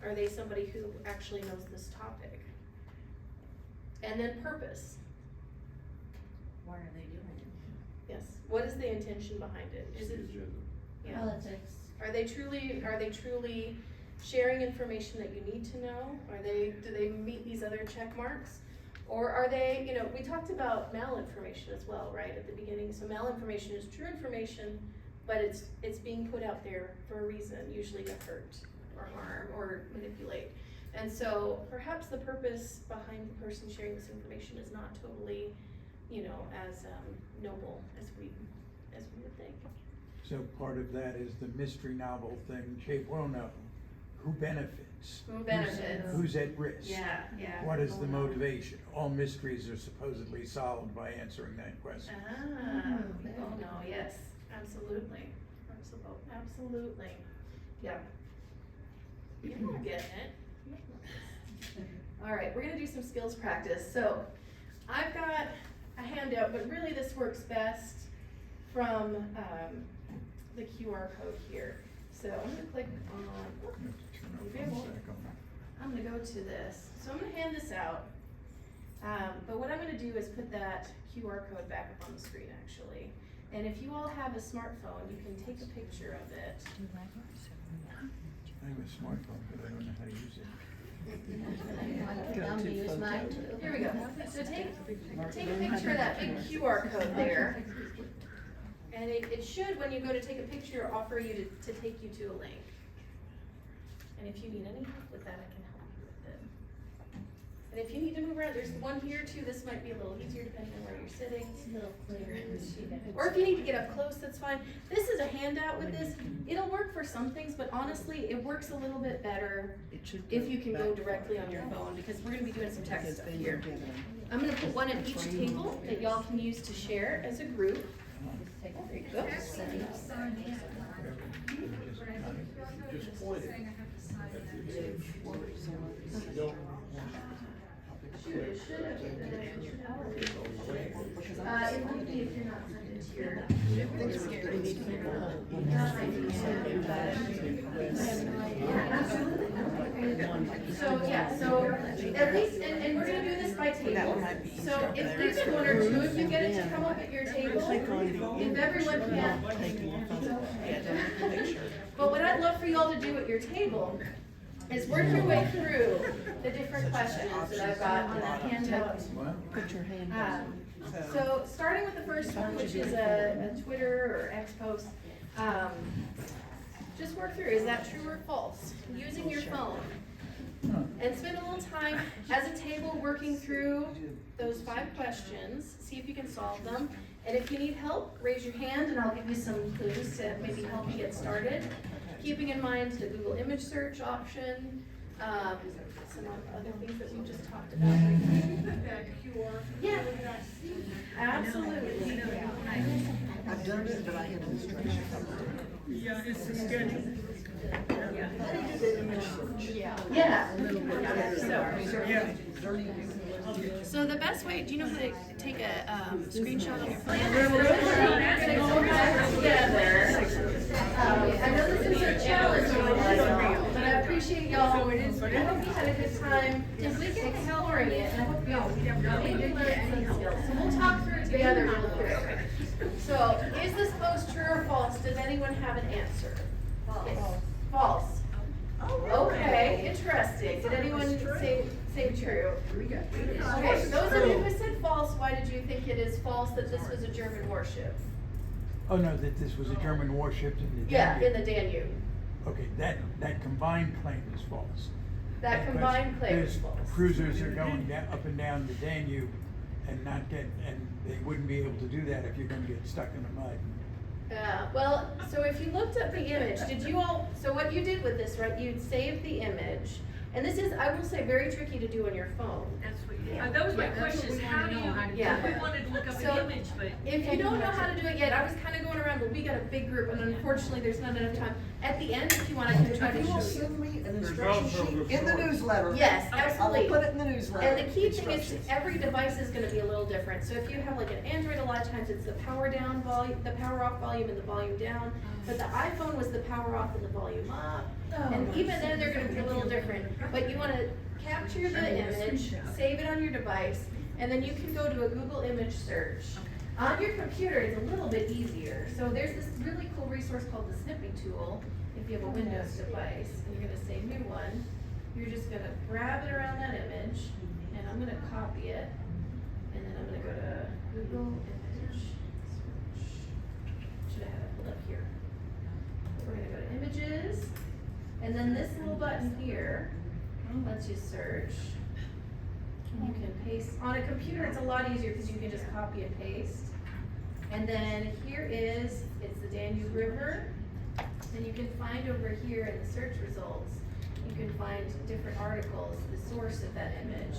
[SPEAKER 2] Are they somebody who actually knows this topic? And then purpose.
[SPEAKER 12] Why are they doing it?
[SPEAKER 2] Yes. What is the intention behind it? Is it yeah.
[SPEAKER 12] Politics.
[SPEAKER 2] Are they truly sharing information that you need to know? Do they meet these other check marks? Or are they, you know, we talked about malinformation as well, right, at the beginning. So malinformation is true information, but it's being put out there for a reason, usually to hurt or harm or manipulate. And so perhaps the purpose behind the person sharing this information is not totally, you know, as noble as we would think.
[SPEAKER 11] So part of that is the mystery novel thing, Che Buono, who benefits?
[SPEAKER 2] Who benefits?
[SPEAKER 11] Who's at risk?
[SPEAKER 2] Yeah, yeah.
[SPEAKER 11] What is the motivation? All mysteries are supposedly solved by answering that question.
[SPEAKER 2] Ah, oh no, yes, absolutely, absolutely, yeah. You're not getting it. All right, we're gonna do some skills practice. So I've got a handout, but really this works best from the QR code here. So I'm gonna click on, maybe I won't. I'm gonna go to this. So I'm gonna hand this out. But what I'm gonna do is put that QR code back up on the screen actually. And if you all have a smartphone, you can take a picture of it.
[SPEAKER 11] I have a smartphone, but I don't know how to use it.
[SPEAKER 12] I'm gonna use mine too.
[SPEAKER 2] Here we go. So take a picture of that big QR code there. And it should, when you go to take a picture, offer you to take you to a link. And if you need any help with that, I can help you with it. And if you need to move around, there's one here too. This might be a little easier depending on where you're sitting.
[SPEAKER 12] It's a little clearer.
[SPEAKER 2] Or if you need to get up close, that's fine. This is a handout with this. It'll work for some things, but honestly, it works a little bit better if you can go directly on your phone, because we're gonna be doing some text stuff here. I'm gonna put one at each table that y'all can use to share as a group. There you go.
[SPEAKER 6] Just point it.
[SPEAKER 2] It should have been, it might be if you're not sent it to your. So, yeah, so at least, and we're gonna do this by table. So if there's one or two of you get it to come up at your table, if everyone can. But what I'd love for y'all to do at your table is work your way through the different questions that I've got on that handout.
[SPEAKER 3] Put your hand down.
[SPEAKER 2] So starting with the first one, which is a Twitter or X post, just work through, is that true or false? Using your phone. And spend a little time as a table working through those 5 questions, see if you can solve them. And if you need help, raise your hand and I'll give you some clues to maybe help you get started. Keeping in mind the Google image search option, some other things that we just talked about. Yeah, absolutely.
[SPEAKER 3] I've done it, but I had instructions.
[SPEAKER 10] Yeah, it's a schedule.
[SPEAKER 2] Yeah.
[SPEAKER 12] So the best way, do you know how to take a screenshot on your phone?
[SPEAKER 2] I know this is a challenge, but I appreciate y'all. I hope you had a good time. If we get exploring it, and I hope y'all maybe learn some skills. So we'll talk through it together real quick. So, is this post true or false? Does anyone have an answer? False. False. Okay, interesting. Did anyone say true? Okay, those of you who said false, why did you think it is false that this was a German warship?
[SPEAKER 11] Oh, no, that this was a German warship in the Danube?
[SPEAKER 2] Yeah, in the Danube.
[SPEAKER 11] Okay, that combined claim is false.
[SPEAKER 2] That combined claim is false.
[SPEAKER 11] Cruisers are going down, up and down the Danube and and they wouldn't be able to do that if you're gonna get stuck in the mud.
[SPEAKER 2] Yeah, well, so if you looked at the image, so what you did with this, right, you'd save the image, and this is, I will say, very tricky to do on your phone.
[SPEAKER 13] That's what, that was my question, is how do you,
[SPEAKER 2] Yeah.
[SPEAKER 13] we wanted to look up
[SPEAKER 2] So,
[SPEAKER 13] an image, but.
[SPEAKER 2] If you don't know how to do it yet, I was kinda going around, but we got a big group, and unfortunately, there's not enough time. At the end, if you want, I can try to
[SPEAKER 3] If you will
[SPEAKER 2] show you.
[SPEAKER 3] send me an instruction sheet in the newsletter.
[SPEAKER 2] Yes,
[SPEAKER 3] I will
[SPEAKER 2] absolutely.
[SPEAKER 3] put it in the newsletter.
[SPEAKER 2] And the key thing is,
[SPEAKER 3] Instructions.
[SPEAKER 2] every device is gonna be a little different, so if you have like an Android, a lot of times it's the power down volume, the power off volume and the volume down, but the iPhone was the power off and the volume up, and even then, they're gonna be a little different, but you wanna capture the image, save it on your device, and then you can go to a Google image search. On your computer, it's a little bit easier, so there's this really cool resource called the snipping tool, if you have a Windows device, and you're gonna say new one, you're just gonna grab it around that image, and I'm gonna copy it, and then I'm gonna go to Google image search. Should have had it pulled up here. We're gonna go to images, and then this little button here lets you search. And you can paste, on a computer it's a lot easier because you can just copy and paste. And then here it's the Danube River. And you can find over here in the search results, you can find different articles, the source of that image.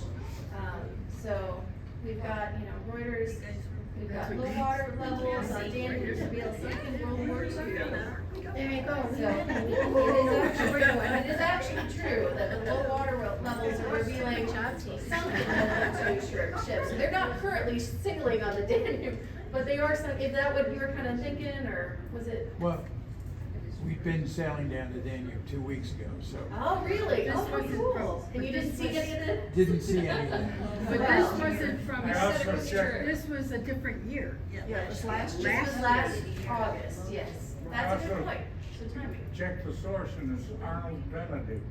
[SPEAKER 2] So we've got, you know, Reuters, we've got low water levels on Danube reveal Second World War II.
[SPEAKER 12] There you go.
[SPEAKER 2] So it is actually true that the low water levels are revealing something to ships. They're not currently sailing on the Danube, but they are. Is that what you were kind of thinking, or was it?
[SPEAKER 11] Well, we've been sailing down the Danube 2 weeks ago, so.
[SPEAKER 2] Oh, really? Oh, how cool. And you didn't see any of it?
[SPEAKER 11] Didn't see anything.
[SPEAKER 13] But this wasn't from,
[SPEAKER 9] I also checked.
[SPEAKER 13] this was a different year.
[SPEAKER 2] Yeah, it was last August, yes. That's a good point. So timing.
[SPEAKER 9] Check the source and it's Arnold Benedict.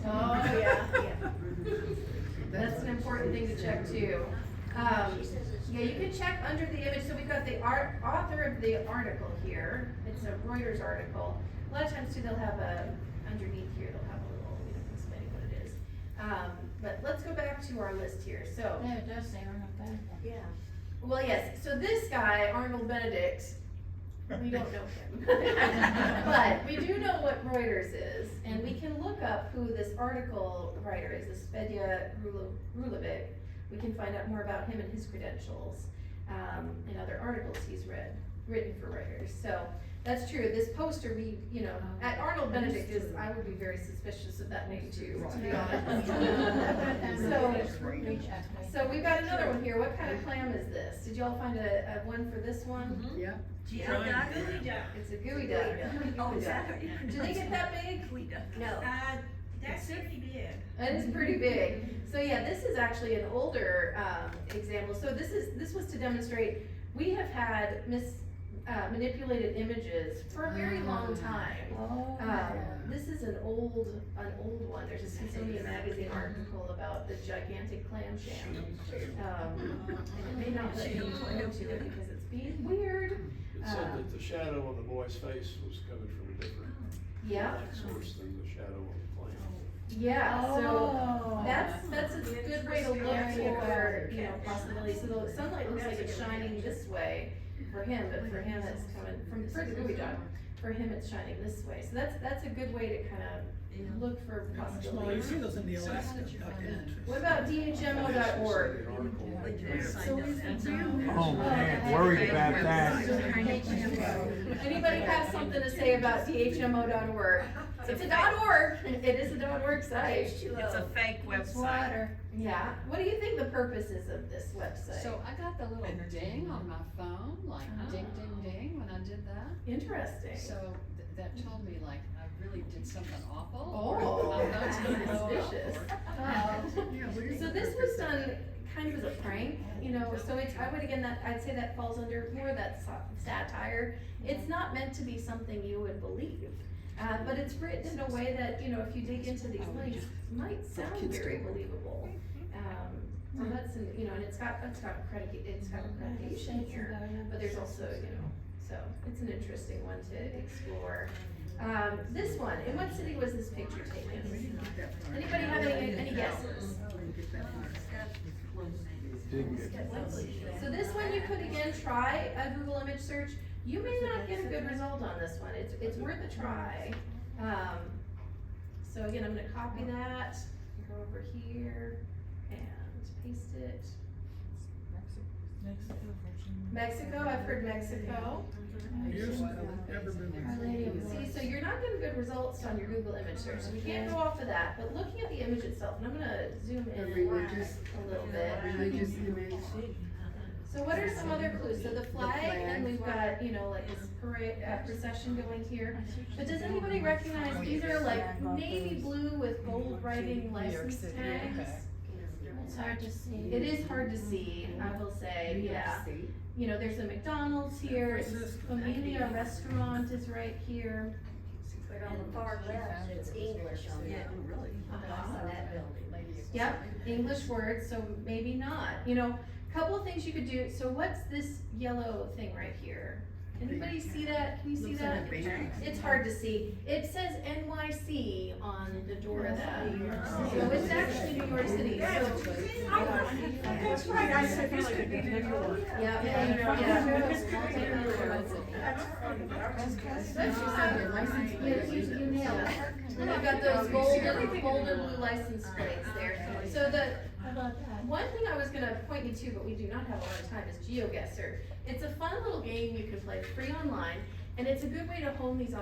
[SPEAKER 2] Oh, yeah. That's an important thing to check too. Yeah, you can check under the image. So we've got the author of the article here. It's a Reuters article. A lot of times too, they'll have underneath here, they'll have a little, you know, explaining what it is. But let's go back to our list here. So.
[SPEAKER 12] Yeah, it does say Arnold Benedict.
[SPEAKER 2] Yeah. Well, yes, so this guy, Arnold Benedict, we don't know him. But we do know what Reuters is, and we can look up who this article writer is, this Fedya Rulovic. We can find out more about him and his credentials, and other articles he's written for Reuters. So that's true. This poster, at Arnold Benedict is, I would be very suspicious of that name too, to be honest. So we've got another one here. What kind of clam is this? Did y'all find a one for this one?
[SPEAKER 13] Yeah.
[SPEAKER 2] It's a gooey duck. Do they get that big? No.
[SPEAKER 14] That's pretty big.
[SPEAKER 2] That is pretty big. So yeah, this is actually an older example. So this was to demonstrate we have had manipulated images for a very long time. This is an old one. There's a Smithsonian Magazine article about the gigantic clam sham. And it may not let me go to it because it's being weird.
[SPEAKER 15] It said that the shadow on the boy's face was coming from a different light source than the shadow on the clam.
[SPEAKER 2] Yeah, so that's a good way to look for, possibilities. So the sunlight looks like it's shining this way for him, but for him it's coming for the gooey duck. For him it's shining this way. So that's a good way to kind of look for
[SPEAKER 10] Well, you
[SPEAKER 2] possibilities.
[SPEAKER 10] see those in the Alaska documentary.
[SPEAKER 2] What about dhmo.org?
[SPEAKER 11] Oh man, worried about that.
[SPEAKER 2] Anybody have something to say about dhmo.org? It's a .org. It is a .org site.
[SPEAKER 14] It's a fake website.
[SPEAKER 2] Yeah. What do you think the purpose is of this website?
[SPEAKER 1] So I got the little ding on my phone, like ding, ding, ding when I did that.
[SPEAKER 2] Interesting.
[SPEAKER 1] So that told me like I really did something awful.
[SPEAKER 2] Oh,
[SPEAKER 1] I'm not
[SPEAKER 2] suspicious. So this was done kind of as a prank, so I'd say that falls under more of that satire. It's not meant to be something you would believe. But it's written in a way that, if you dig into these links, might sound very believable. So that's, and it's got accreditation here, but there's also, so it's an interesting one to explore. This one, in what city was this picture taken? Anybody have any guesses? So this one you could again try a Google image search. You may not get a good result on this one. It's worth a try. So again, I'm gonna copy that, go over here and paste it. Mexico, I've heard Mexico.
[SPEAKER 10] Never been there.
[SPEAKER 2] See, so you're not getting good results on your Google image search, so we can't go off of that, but looking at the image itself, and I'm gonna zoom in a little bit. So what are some other clues? So the flag, and we've got, like this parade, procession going here. But does anybody recognize, these are like navy blue with gold writing license tags?
[SPEAKER 12] It's hard to see.
[SPEAKER 2] It is hard to see, I will say, yeah. There's a McDonald's here, Familia Restaurant is right here.
[SPEAKER 14] But on the far left, it's English on that building.
[SPEAKER 2] Yep, English words, so maybe not. Couple of things you could do. So what's this yellow thing right here? Anybody see that? Can you see that? It's hard to see. It says NYC on the door of that. So it's actually New York City.
[SPEAKER 13] That's right, I said this could be New York.
[SPEAKER 2] Yeah. You nailed it. And you've got those golden blue license plates there. So one thing I was gonna point you to, but we do not have a lot of time, is GeoGuessr. It's a fun little game you can play free online, and it's a good way to hone these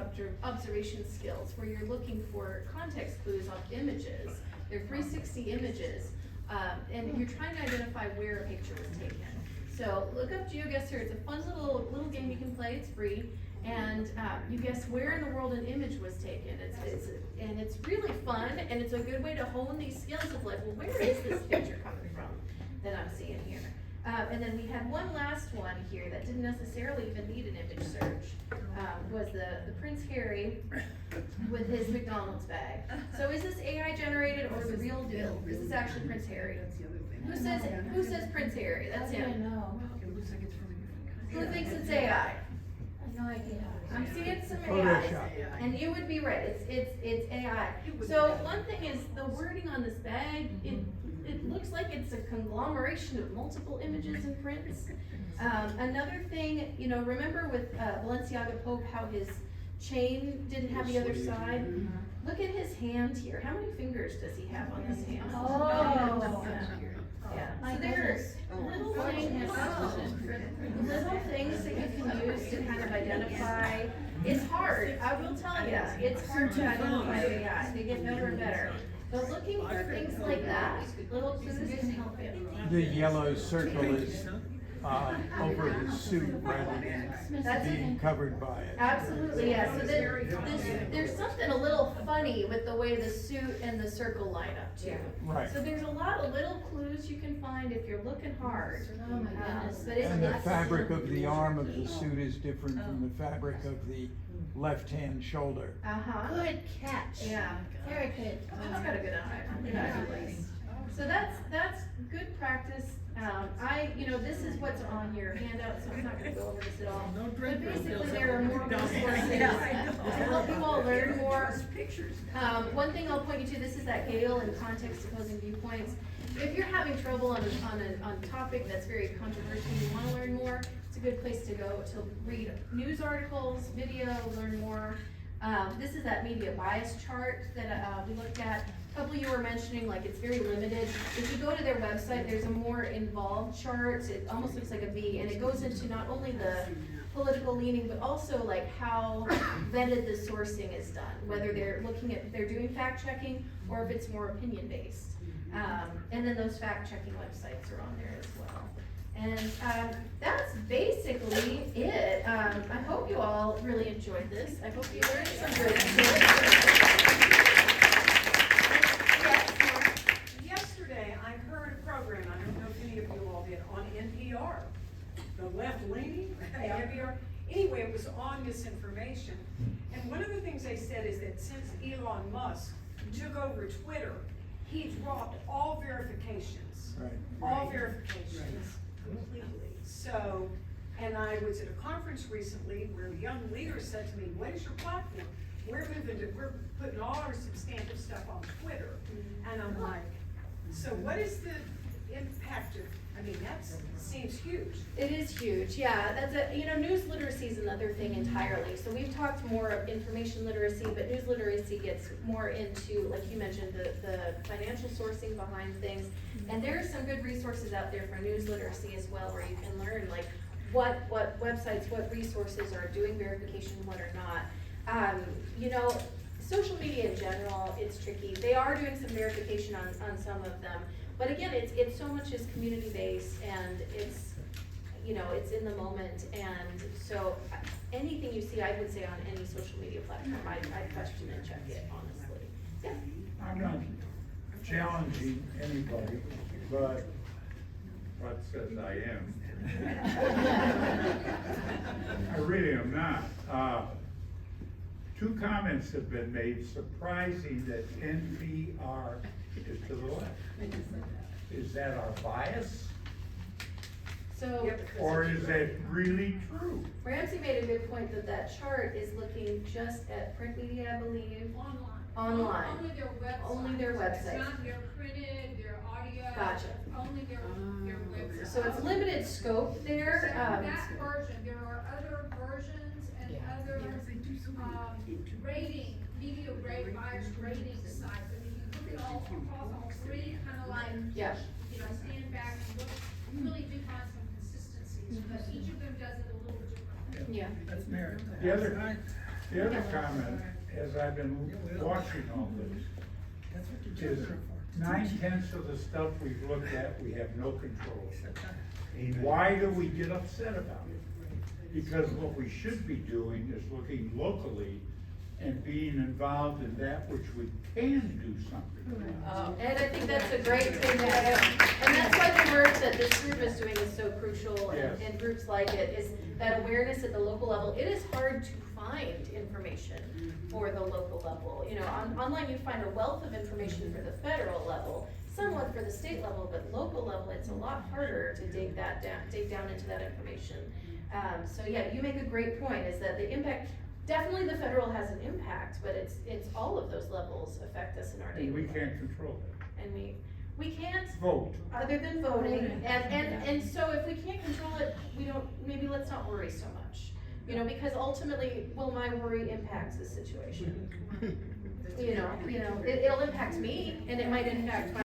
[SPEAKER 2] observation skills where you're looking for context clues on images. They're 360 images, and you're trying to identify where a picture was taken. So look up GeoGuessr. It's a fun little game you can play. It's free, and you guess where in the world an image was taken. It's really fun, and it's a good way to hone these skills of like, well, where is this picture coming from that I'm seeing here? And then we had one last one here that didn't necessarily even need an image search, was the Prince Harry with his McDonald's bag. So is this AI generated or the real deal? This is actually Prince Harry. Who says Prince Harry? That's him. Who thinks it's AI?
[SPEAKER 14] No idea.
[SPEAKER 2] I'm seeing some AI,
[SPEAKER 11] Photoshop.
[SPEAKER 2] and you would be right, it's AI. So one thing is, the wording on this bag, it looks like it's a conglomeration of multiple images and prints. Another thing, remember with Balenciaga Pope, how his chain didn't have the other side? Look at his hand here, how many fingers does he have on his hand?
[SPEAKER 14] Oh.
[SPEAKER 2] Yeah, so there's little things that you can use to kind of identify. It's hard, I will tell you, it's hard to identify AI, they get better and better. But looking for things like that, little clues can help you.
[SPEAKER 11] The yellow circle is over the suit rather than being covered by it.
[SPEAKER 2] Absolutely, yeah, so there's something a little funny with the way the suit and the circle line up too.
[SPEAKER 11] Right.
[SPEAKER 2] So there's a lot of little clues you can find if you're looking hard.
[SPEAKER 14] Oh my goodness.
[SPEAKER 11] And the fabric of the arm of the suit is different from the fabric of the left-hand shoulder.
[SPEAKER 14] Good catch.
[SPEAKER 2] Yeah,
[SPEAKER 14] Very good.
[SPEAKER 2] that's got a good eye. So that's good practice. This is what's on your handout, so I'm not gonna go over this at all. But basically, there are more resources to help you all learn more. One thing I'll point you to, this is that Gale and context opposing viewpoints. If you're having trouble on a topic that's very controversial, you wanna learn more, it's a good place to go to read news articles, video, learn more. This is that media bias chart that we looked at. A couple of you were mentioning, like, it's very limited. If you go to their website, there's a more involved chart. It almost looks like a V, and it goes into not only the political leaning, but also like how vetted the sourcing is done, whether they're doing fact checking or if it's more opinion based. And then those fact checking websites are on there as well. And that's basically it. I hope you all really enjoyed this. I hope you learned some great skills.
[SPEAKER 13] Yesterday, I heard a program, I don't know if any of you all did, on NPR, the left-leaning NPR. Anyway, it was on misinformation. And one of the things they said is that since Elon Musk took over Twitter, he dropped all verifications.
[SPEAKER 11] Right.
[SPEAKER 13] All verifications completely. So, and I was at a conference recently where a young leader said to me, what is your platform? We're putting all our substantive stuff on Twitter. And I'm like, so what is the impact of, that seems huge.
[SPEAKER 2] It is huge, yeah. News literacy is another thing entirely. So we've talked more of information literacy, but news literacy gets more into, like you mentioned, the financial sourcing behind things. And there are some good resources out there for news literacy as well, where you can learn like what websites, what resources are doing verification, what are not. Social media in general, it's tricky. They are doing some verification on some of them. But again, it's so much is community based, and it's in the moment, and so anything you see, I would say on any social media platform, I'd question and check it, honestly. Yeah.
[SPEAKER 9] I'm not challenging anybody, but what says I am. I really am not. Two comments have been made, surprising that NPR is to the left. Is that our bias?
[SPEAKER 2] So,
[SPEAKER 9] Or is that really true?
[SPEAKER 2] Ramsey made a good point that chart is looking just at print media, I believe. Online.
[SPEAKER 16] Only their website.
[SPEAKER 2] Only their website.
[SPEAKER 16] It's not their printed, their audio.
[SPEAKER 2] Gotcha.
[SPEAKER 16] Only their website.
[SPEAKER 2] So it's limited scope there.
[SPEAKER 16] So that version, there are other versions and other, rating, media rate, buyers rating sites. I mean, you look at all, across all three, kind of like,
[SPEAKER 2] Yeah.
[SPEAKER 16] you know, stand back and look, you really do find some consistencies, but each of them does it a little differently.
[SPEAKER 2] Yeah.
[SPEAKER 10] That's merit.
[SPEAKER 9] The other comment, as I've been watching all this, is 9/10 of the stuff we've looked at, we have no control over. Why do we get upset about it? Because what we should be doing is looking locally and being involved in that which we can do something about.
[SPEAKER 2] And I think that's a great thing to have, and that's why the work that this group is doing is so crucial,
[SPEAKER 9] Yes.
[SPEAKER 2] and groups like it, is that awareness at the local level. It is hard to find information for the local level. You know, online you find a wealth of information for the federal level, somewhat for the state level, but local level, it's a lot harder to dig down into that information. So yeah, you make a great point, is that the impact, definitely the federal has an impact, but it's all of those levels affect us in our daily
[SPEAKER 9] And we
[SPEAKER 2] life.
[SPEAKER 9] can't control it.
[SPEAKER 2] And we can't,
[SPEAKER 9] Vote.
[SPEAKER 2] other than voting, and so if we can't control it, maybe let's not worry so much. You know, because ultimately, will my worry impact the situation? You know, it'll impact me, and it might impact my